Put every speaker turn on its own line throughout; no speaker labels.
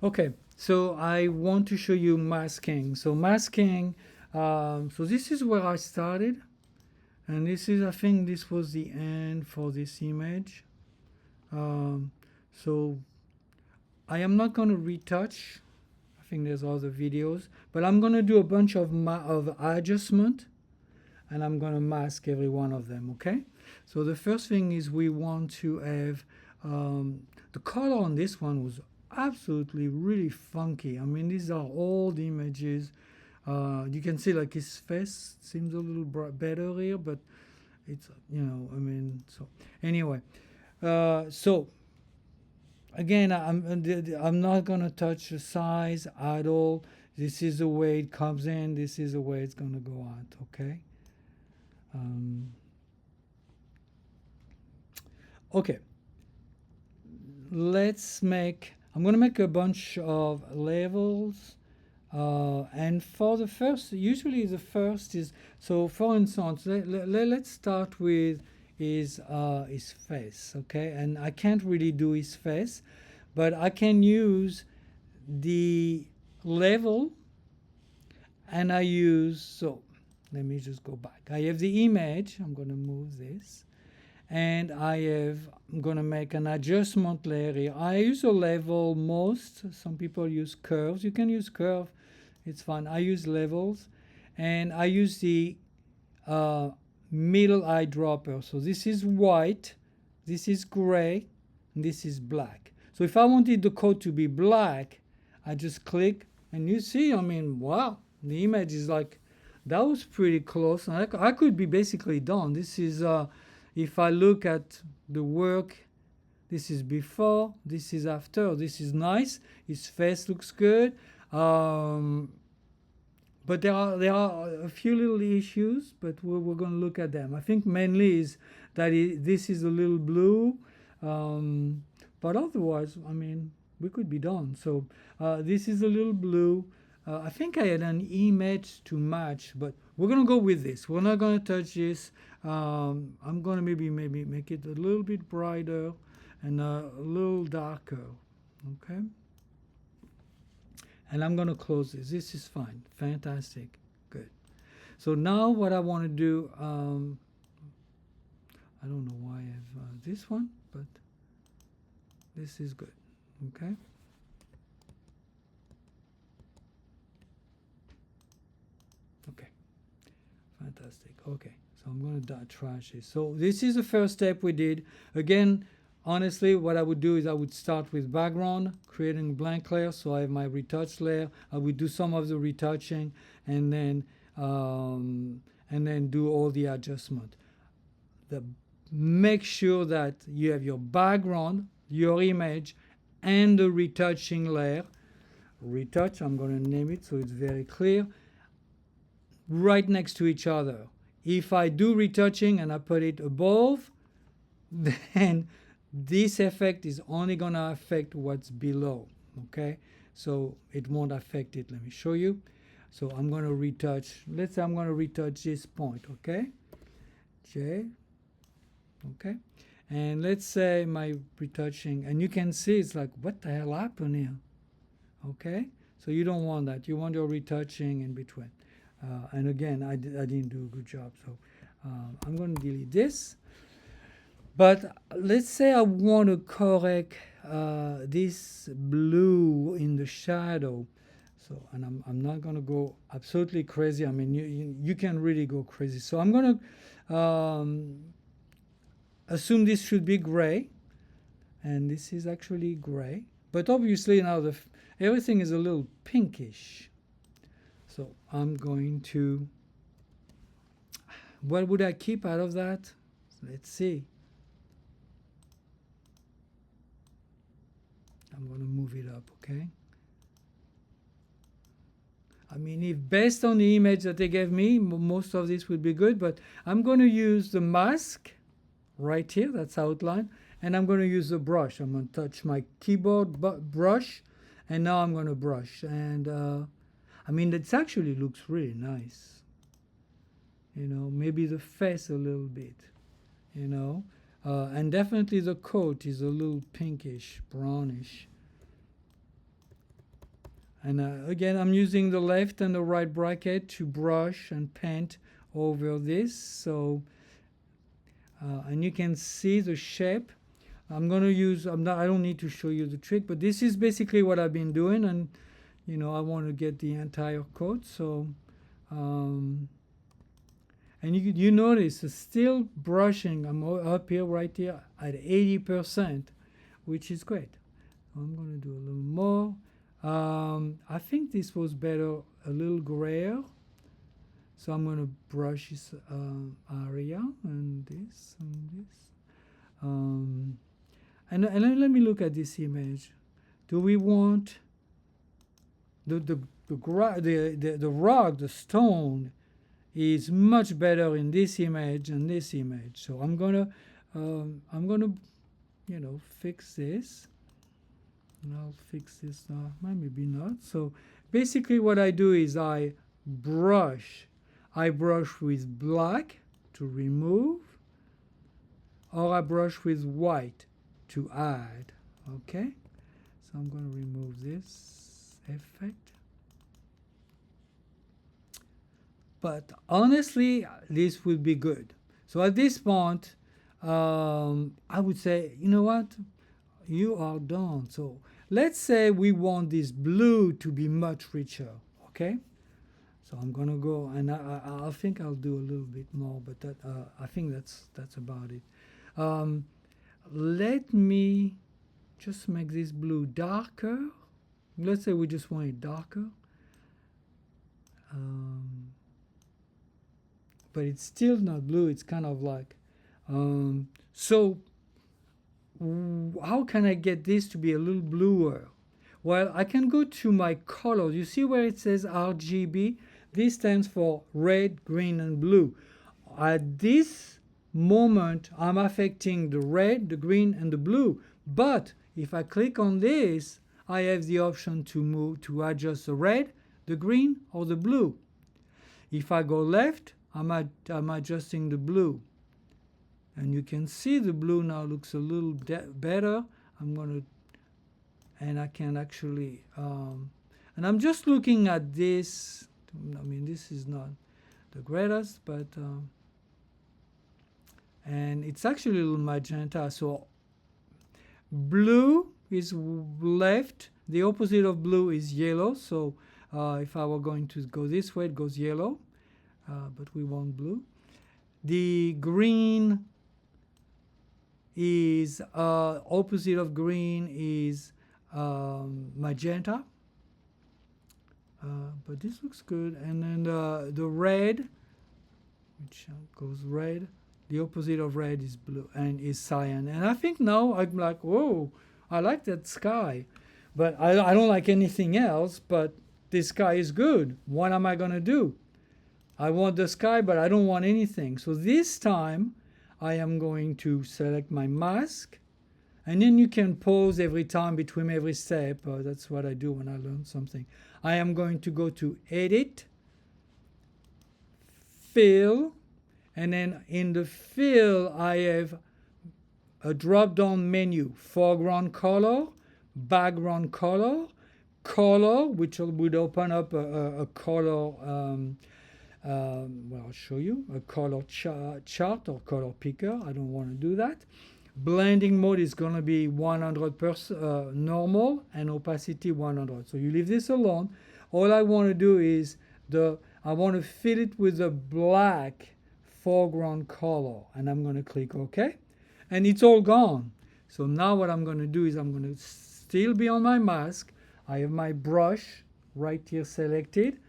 Okay, so I want to show you masking. So masking, so this is where I started, and this is, I think this was the end for this image. Um, so I am not going to retouch. I think there's other videos, but I'm going to do a bunch of adjustment, and I'm going to mask every one of them. Okay. So the first thing is we want to have the color on this one was absolutely really funky. I mean, these are old images. You can see like his face seems a little better here, but it's, I mean, so anyway. So again, I'm not gonna touch the size at all. This is the way it comes in. This is the way it's gonna go out. Okay. Um, okay. I'm gonna make a bunch of levels. And for the first, usually the first is, so for instance, let's start with his face, okay? And I can't really do his face, but I can use the level, and I use, so let me just go back. I have the image, I'm gonna move this, and I'm gonna make an adjustment layer here. I use a level most. Some people use curves. You can use curve, it's fine. I use levels, and I use the uh, middle eyedropper. So this is white, this is gray, and this is black. So if I wanted the code to be black, I just click, and you see, I mean, wow, the image is like, that was pretty close. I could be basically done. This is, if I look at the work, this is before, this is after. This is nice. His face looks good. But there are a few little issues, but we're going to look at them. I think mainly is that this is a little blue, um, but otherwise, I mean, we could be done. So this is a little blue. I think I had an image to match, but we're going to go with this. We're not going to touch this. I'm going to maybe make it a little bit brighter and a little darker. Okay. And I'm going to close this. This is fine. Fantastic. Good. So now what I want to do, I don't know why I have this one, but this is good. Okay. Okay. Fantastic. Okay. So I'm going to trash this. So this is the first step we did. Again, honestly, what I would do is I would start with background, creating a blank layer. So I have my retouch layer. I would do some of the retouching, and then do all the adjustment. Make sure that you have your background, your image, and the retouching layer. Retouch, I'm going to name it so it's very clear, right next to each other. If I do retouching and I put it above, then this effect is only going to affect what's below. Okay, so it won't affect it. Let me show you. So I'm going to retouch, let's say I'm going to retouch this point. Okay, J. Okay, and let's say my retouching, and you can see it's like, what the hell happened here? Okay, so you don't want that. You want your retouching in between. And again, I didn't do a good job, so I'm going to delete this. But let's say I want to correct this blue in the shadow. So, and I'm not going to go absolutely crazy. I mean, you can really go crazy. So I'm going to assume this should be gray, and this is actually gray. But obviously now everything is a little pinkish. So I'm going to, what would I keep out of that? Let's see. I'm going to move it up, okay? I mean, if based on the image that they gave me, most of this would be good, but I'm going to use the mask right here, that's outline, and I'm going to use the brush. I'm going to touch my keyboard brush, and now I'm going to brush. And I mean, it actually looks really nice. You know, maybe the face a little bit, you know. And definitely the coat is a little pinkish, brownish. And again, I'm using the left and the right bracket to brush and paint over this. So, and you can see the shape. I'm going to use, I don't need to show you the trick, but this is basically what I've been doing. And, you know, I want to get the entire coat. So, and you notice it's still brushing. I'm up here, right here at 80%, which is great. I'm going to do a little more. I think this was better, a little grayer. So I'm going to brush this area and this and this. And let me look at this image. Do we want the rock, the stone, is much better in this image than this image. So I'm gonna, you know, fix this. And I'll fix this now. Maybe not. So basically, what I do is I brush. I brush with black to remove, or I brush with white to add. Okay. So I'm going to remove this effect. But honestly, this would be good. So at this point, I would say, you know what? You are done. So let's say we want this blue to be much richer. Okay. So I'm going to go, and I think I'll do a little bit more, but that I think that's about it. Let me just make this blue darker. Let's say we just want it darker. But it's still not blue. It's kind of like, so how can I get this to be a little bluer? Well, I can go to my colors. You see where it says RGB? This stands for red, green, and blue. At this moment, I'm affecting the red, the green, and the blue. But if I click on this, I have the option to adjust the red, the green, or the blue. If I go left, I'm adjusting the blue. And you can see the blue now looks a little better. And I can actually, and I'm just looking at this. I mean, this is not the greatest, but, and it's actually a little magenta. So blue is left. The opposite of blue is yellow. So if I were going to go this way, it goes yellow, but we want blue. The green is opposite of green is magenta. But this looks good. And then the red, which goes red, the opposite of red is blue and is cyan. And I think now I'm like, whoa, I like that sky. But I don't like anything else, but this sky is good. What am I going to do? I want the sky, but I don't want anything. So this time I am going to select my mask. And then you can pause every time between every step. That's what I do when I learn something. I am going to go to Edit, Fill, and then in the Fill, I have a drop-down menu: foreground color, background color, color, which would open up a color. Well, I'll show you a color chart or color picker. I don't want to do that. Blending mode is going to be 100% normal, and opacity 100. So you leave this alone. All I want to do is I want to fill it with a black foreground color, and I'm going to click OK, and it's all gone. So now what I'm going to do is I'm going to still be on my mask. I have my brush right here selected,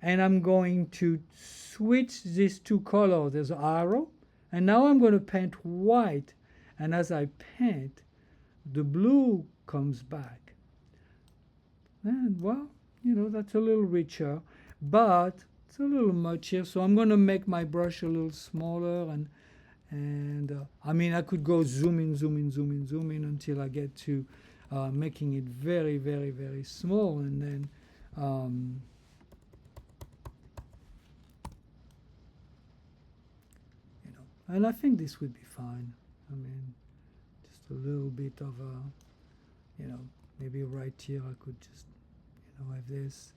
and I'm going to switch these two colors. There's an arrow, and now I'm going to paint white. And as I paint, the blue comes back. And well, you know, that's a little richer, but it's a little muchier. So I'm going to make my brush a little smaller. And I mean, I could go zoom in, zoom in, zoom in, zoom in until I get to making it very, very, very small. And then, you know, and I think this would be fine. I mean, just a little bit of a, you know, maybe right here I could just, know, have this.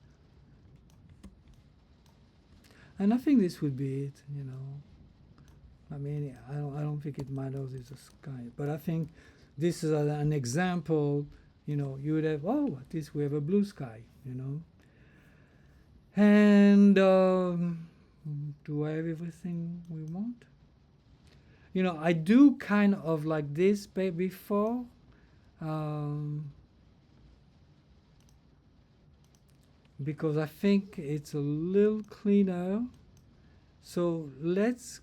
And I think this would be it, you know. I mean, I don't think it matters if the sky, but I think this is an example, you know, you would have, oh, at least we have a blue sky, you know. And do I have everything we want? You know, I do kind of like this before. Because I think it's a little cleaner. So let's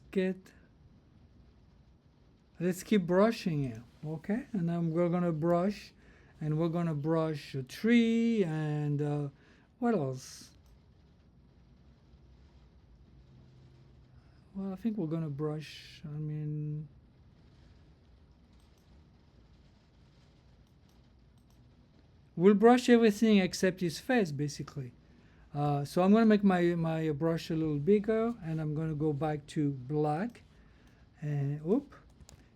keep brushing here, okay? And then we're gonna brush, and we're gonna brush a tree and what else? Well, I think we're gonna brush. I mean, we'll brush everything except his face, basically. So I'm gonna make my brush a little bigger, and I'm gonna go back to black. And oop,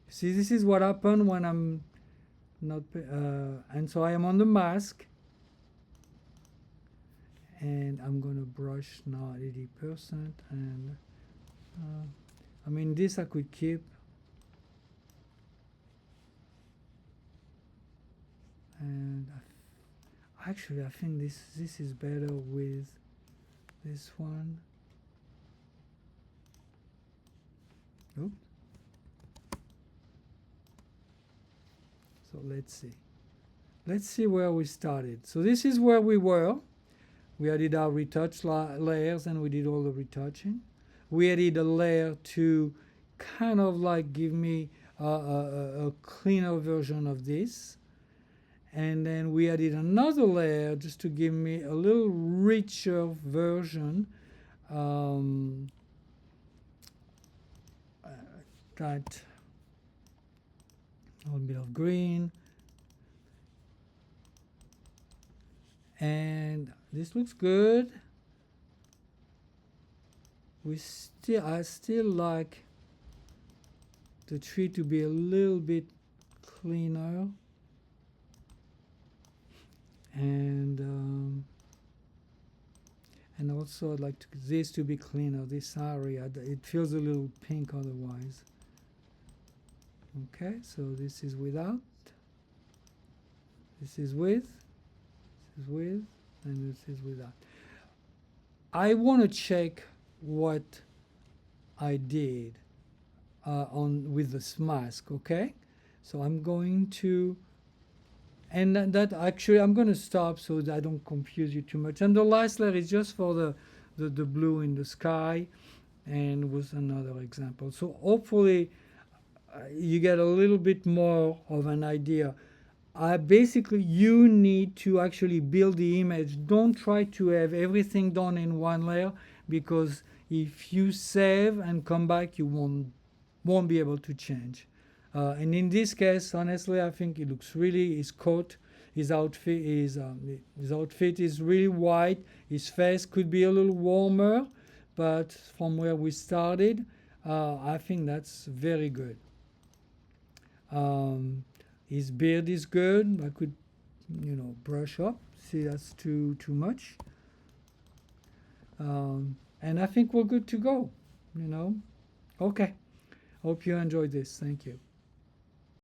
see, this is what happened when I'm not. And so I am on the mask, and I'm gonna brush now at 80%. And I mean, this I could keep. And actually, I think this is better with this one. Oops. So let's see where we started. So this is where we were. We added our retouch layers, and we did all the retouching. We added a layer to kind of like give me a cleaner version of this. And then we added another layer just to give me a little richer version. Got a little bit of green. And this looks good. I still like the tree to be a little bit cleaner. And also I'd like this to be cleaner, this area. It feels a little pink otherwise. Okay, so this is without, this is with, this is with, and this is without. I want to check what I did with this mask, okay? So I'm going to, and that actually I'm going to stop so that I don't confuse you too much. And the last layer is just for the blue in the sky, and was another example. So hopefully you get a little bit more of an idea. Basically, you need to actually build the image. Don't try to have everything done in one layer, because if you save and come back, you won't be able to change. And in this case, honestly, I think it looks really, his coat, his outfit is really white. His face could be a little warmer, but from where we started, I think that's very good. His beard is good. I could, brush up. See, that's too much. And I think we're good to go. Okay. Hope you enjoyed this. Thank you.